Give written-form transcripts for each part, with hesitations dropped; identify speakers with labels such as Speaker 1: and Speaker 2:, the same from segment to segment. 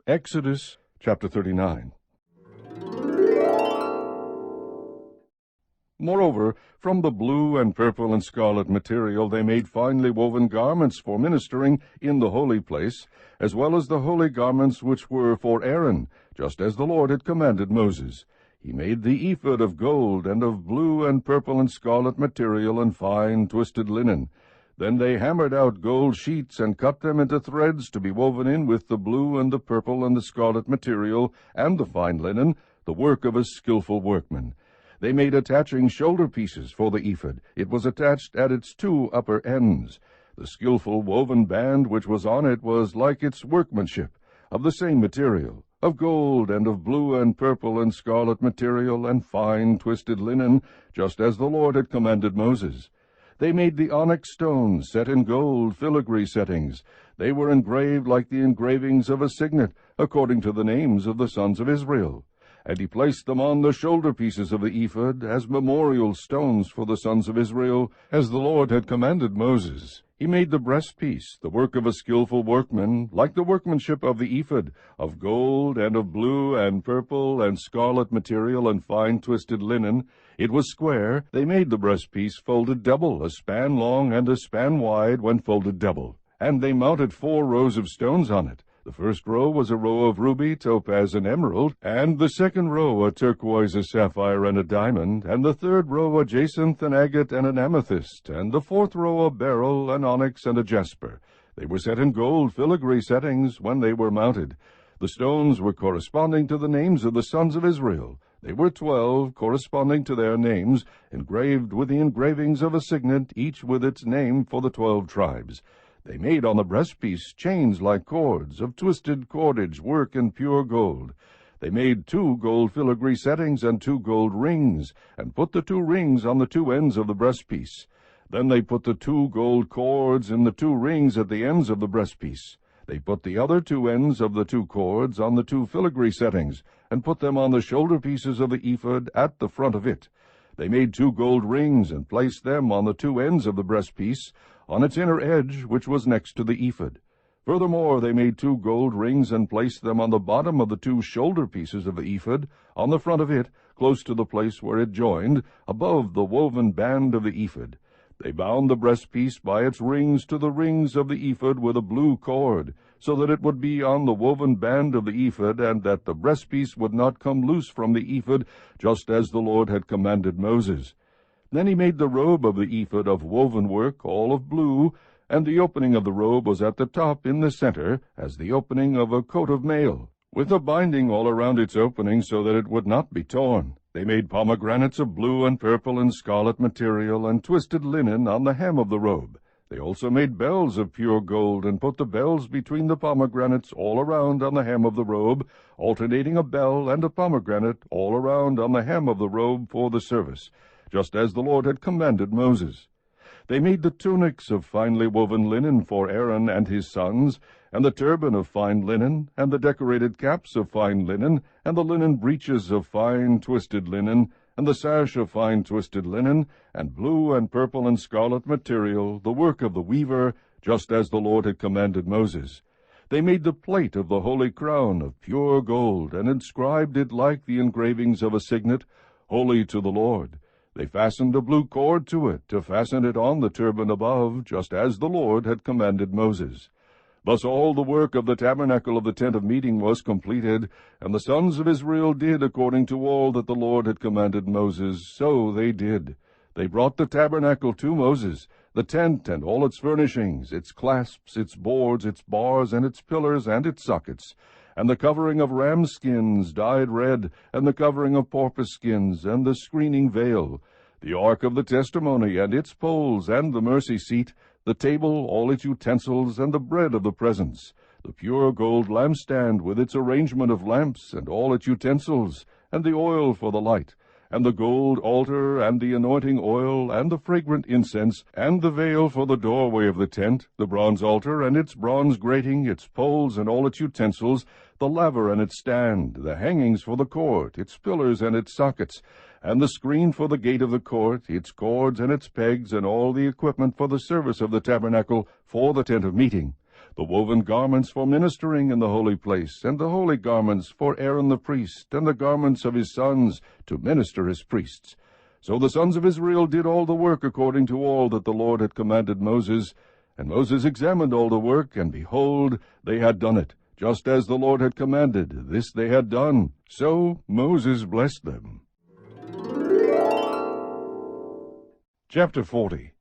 Speaker 1: Exodus chapter 39. Moreover, from the blue and purple and scarlet material they made finely woven garments for ministering in the holy place, as well as the holy garments which were for Aaron, just as the Lord had commanded Moses. He made the ephod of gold, and of blue and purple and scarlet material, and fine twisted linen. Then they hammered out gold sheets, and cut them into threads to be woven in with the blue and the purple and the scarlet material, and the fine linen, the work of a skillful workman. They made attaching shoulder pieces for the ephod. It was attached at its two upper ends. The skillful woven band which was on it was like its workmanship, of the same material, of gold, and of blue and purple and scarlet material, and fine twisted linen, just as the Lord had commanded Moses. They made the onyx stones set in gold filigree settings. They were engraved like the engravings of a signet, according to the names of the sons of Israel. And he placed them on the shoulder pieces of the ephod as memorial stones for the sons of Israel, as the Lord had commanded Moses. He made the breastpiece, the work of a skillful workman, like the workmanship of the ephod, of gold, and of blue and purple and scarlet material, and fine twisted linen. It was square. They made the breastpiece folded double, a span long and a span wide when folded double. And they mounted 4 rows of stones on it. The first row was a row of ruby, topaz, and emerald, and the second row a turquoise, a sapphire, and a diamond, and the third row a jacinth, an agate, and an amethyst, and the fourth row a beryl, an onyx, and a jasper. They were set in gold filigree settings when they were mounted. The stones were corresponding to the names of the sons of Israel. They were 12, corresponding to their names, engraved with the engravings of a signet, each with its name for the 12 tribes. They made on the breastpiece chains like cords, of twisted cordage, work in pure gold. They made 2 gold filigree settings and 2 gold rings, and put the 2 rings on the 2 ends of the breastpiece. Then they put the 2 gold cords in the 2 rings at the ends of the breastpiece. They put the other 2 ends of the 2 cords on the 2 filigree settings, and put them on the shoulder pieces of the ephod at the front of it. They made 2 gold rings, and placed them on the 2 ends of the breastpiece, on its inner edge, which was next to the ephod. Furthermore, they made 2 gold rings, and placed them on the bottom of the 2 shoulder pieces of the ephod, on the front of it, close to the place where it joined, above the woven band of the ephod. They bound the breastpiece by its rings to the rings of the ephod with a blue cord, so that it would be on the woven band of the ephod, and that the breastpiece would not come loose from the ephod, just as the Lord had commanded Moses. Then he made the robe of the ephod of woven work, all of blue, and the opening of the robe was at the top in the center, as the opening of a coat of mail, with a binding all around its opening, so that it would not be torn. They made pomegranates of blue and purple and scarlet material, and twisted linen on the hem of the robe. They also made bells of pure gold, and put the bells between the pomegranates all around on the hem of the robe, alternating a bell and a pomegranate all around on the hem of the robe for the service, just as the Lord had commanded Moses. They made the tunics of finely woven linen for Aaron and his sons, and the turban of fine linen, and the decorated caps of fine linen, and the linen breeches of fine twisted linen, and the sash of fine twisted linen, and blue and purple and scarlet material, the work of the weaver, just as the Lord had commanded Moses. They made the plate of the holy crown of pure gold, and inscribed it like the engravings of a signet, Holy to the Lord. They fastened a blue cord to it, to fasten it on the turban above, just as the Lord had commanded Moses. Thus all the work of the tabernacle of the tent of meeting was completed, and the sons of Israel did according to all that the Lord had commanded Moses, so they did. They brought the tabernacle to Moses, the tent and all its furnishings, its clasps, its boards, its bars, and its pillars, and its sockets, and the covering of ram skins dyed red, and the covering of porpoise skins, and the screening veil, the ark of the testimony, and its poles, and the mercy seat, the table, all its utensils, and the bread of the presence, the pure gold lampstand with its arrangement of lamps, and all its utensils, and the oil for the light, and the gold altar, and the anointing oil, and the fragrant incense, and the veil for the doorway of the tent, the bronze altar, and its bronze grating, its poles, and all its utensils, the laver and its stand, the hangings for the court, its pillars and its sockets, and the screen for the gate of the court, its cords and its pegs, and all the equipment for the service of the tabernacle for the tent of meeting, the woven garments for ministering in the holy place, and the holy garments for Aaron the priest, and the garments of his sons to minister as priests. So the sons of Israel did all the work according to all that the Lord had commanded Moses. And Moses examined all the work, and behold, they had done it, just as the Lord had commanded. This they had done. So Moses blessed them. Chapter 40.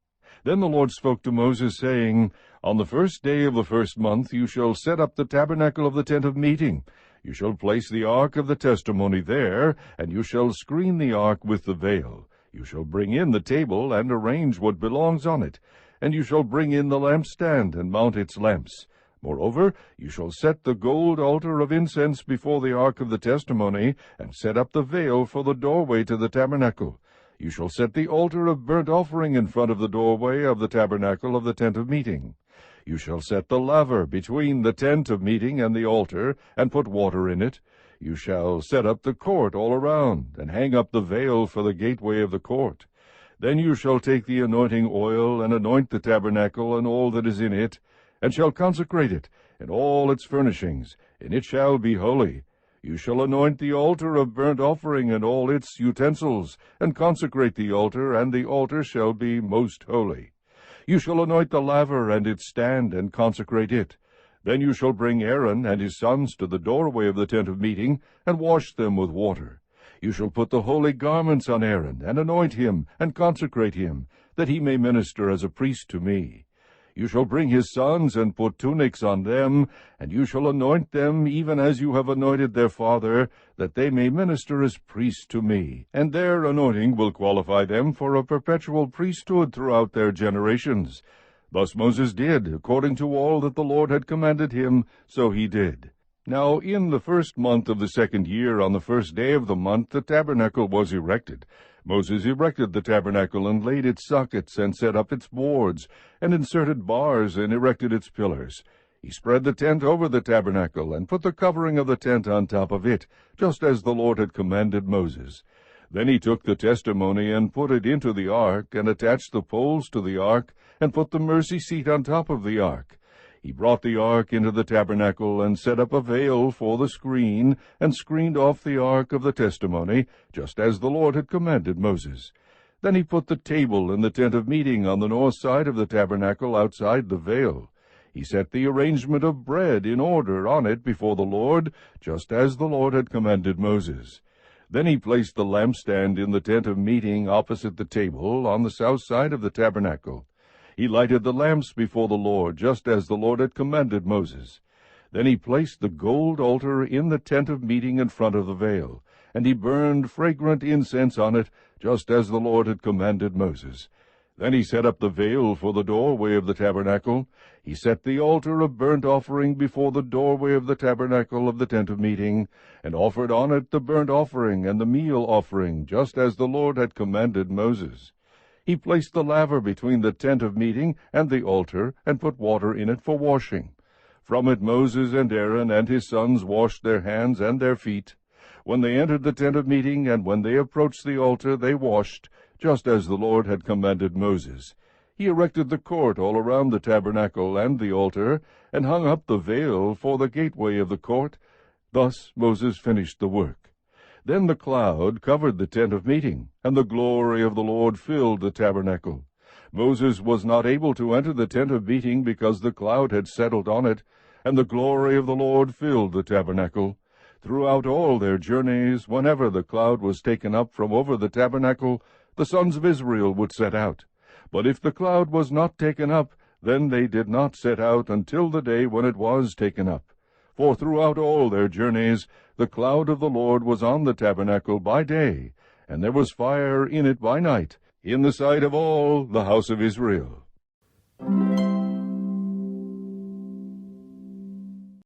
Speaker 1: Then the Lord spoke to Moses, saying, On the first day of the first month you shall set up the tabernacle of the tent of meeting. You shall place the ark of the testimony there, and you shall screen the ark with the veil. You shall bring in the table, and arrange what belongs on it. And you shall bring in the lampstand, and mount its lamps. Moreover, you shall set the gold altar of incense before the ark of the testimony, and set up the veil for the doorway to the tabernacle. You shall set the altar of burnt offering in front of the doorway of the tabernacle of the tent of meeting. You shall set the laver between the tent of meeting and the altar, and put water in it. You shall set up the court all around, and hang up the veil for the gateway of the court. Then you shall take the anointing oil, and anoint the tabernacle and all that is in it, and shall consecrate it, and all its furnishings, and it shall be holy. You shall anoint the altar of burnt offering and all its utensils, and consecrate the altar shall be most holy. You shall anoint the laver and its stand, and consecrate it. Then you shall bring Aaron and his sons to the doorway of the tent of meeting, and wash them with water. You shall put the holy garments on Aaron, and anoint him, and consecrate him, that he may minister as a priest to me. You shall bring his sons, and put tunics on them, and you shall anoint them, even as you have anointed their father, that they may minister as priests to me. And their anointing will qualify them for a perpetual priesthood throughout their generations. Thus Moses did, according to all that the Lord had commanded him, so he did. Now in the first month of the second year, on the first day of the month, the tabernacle was erected. Moses erected the tabernacle, and laid its sockets, and set up its boards, and inserted bars, and erected its pillars. He spread the tent over the tabernacle, and put the covering of the tent on top of it, just as the Lord had commanded Moses. Then he took the testimony, and put it into the ark, and attached the poles to the ark, and put the mercy seat on top of the ark. He brought the ark into the tabernacle, and set up a veil for the screen, and screened off the ark of the testimony, just as the Lord had commanded Moses. Then he put the table in the tent of meeting on the north side of the tabernacle outside the veil. He set the arrangement of bread in order on it before the Lord, just as the Lord had commanded Moses. Then he placed the lampstand in the tent of meeting opposite the table on the south side of the tabernacle. He lighted the lamps before the Lord, just as the Lord had commanded Moses. Then he placed the gold altar in the tent of meeting in front of the veil, and he burned fragrant incense on it, just as the Lord had commanded Moses. Then he set up the veil for the doorway of the tabernacle. He set the altar of burnt offering before the doorway of the tabernacle of the tent of meeting, and offered on it the burnt offering and the meal offering, just as the Lord had commanded Moses. He placed the laver between the tent of meeting and the altar, and put water in it for washing. From it Moses and Aaron and his sons washed their hands and their feet. When they entered the tent of meeting, and when they approached the altar, they washed, just as the Lord had commanded Moses. He erected the court all around the tabernacle and the altar, and hung up the veil for the gateway of the court. Thus Moses finished the work. Then the cloud covered the tent of meeting, and the glory of the Lord filled the tabernacle. Moses was not able to enter the tent of meeting because the cloud had settled on it, and the glory of the Lord filled the tabernacle. Throughout all their journeys, whenever the cloud was taken up from over the tabernacle, the sons of Israel would set out. But if the cloud was not taken up, then they did not set out until the day when it was taken up. For throughout all their journeys the cloud of the Lord was on the tabernacle by day, and there was fire in it by night, in the sight of all the house of Israel.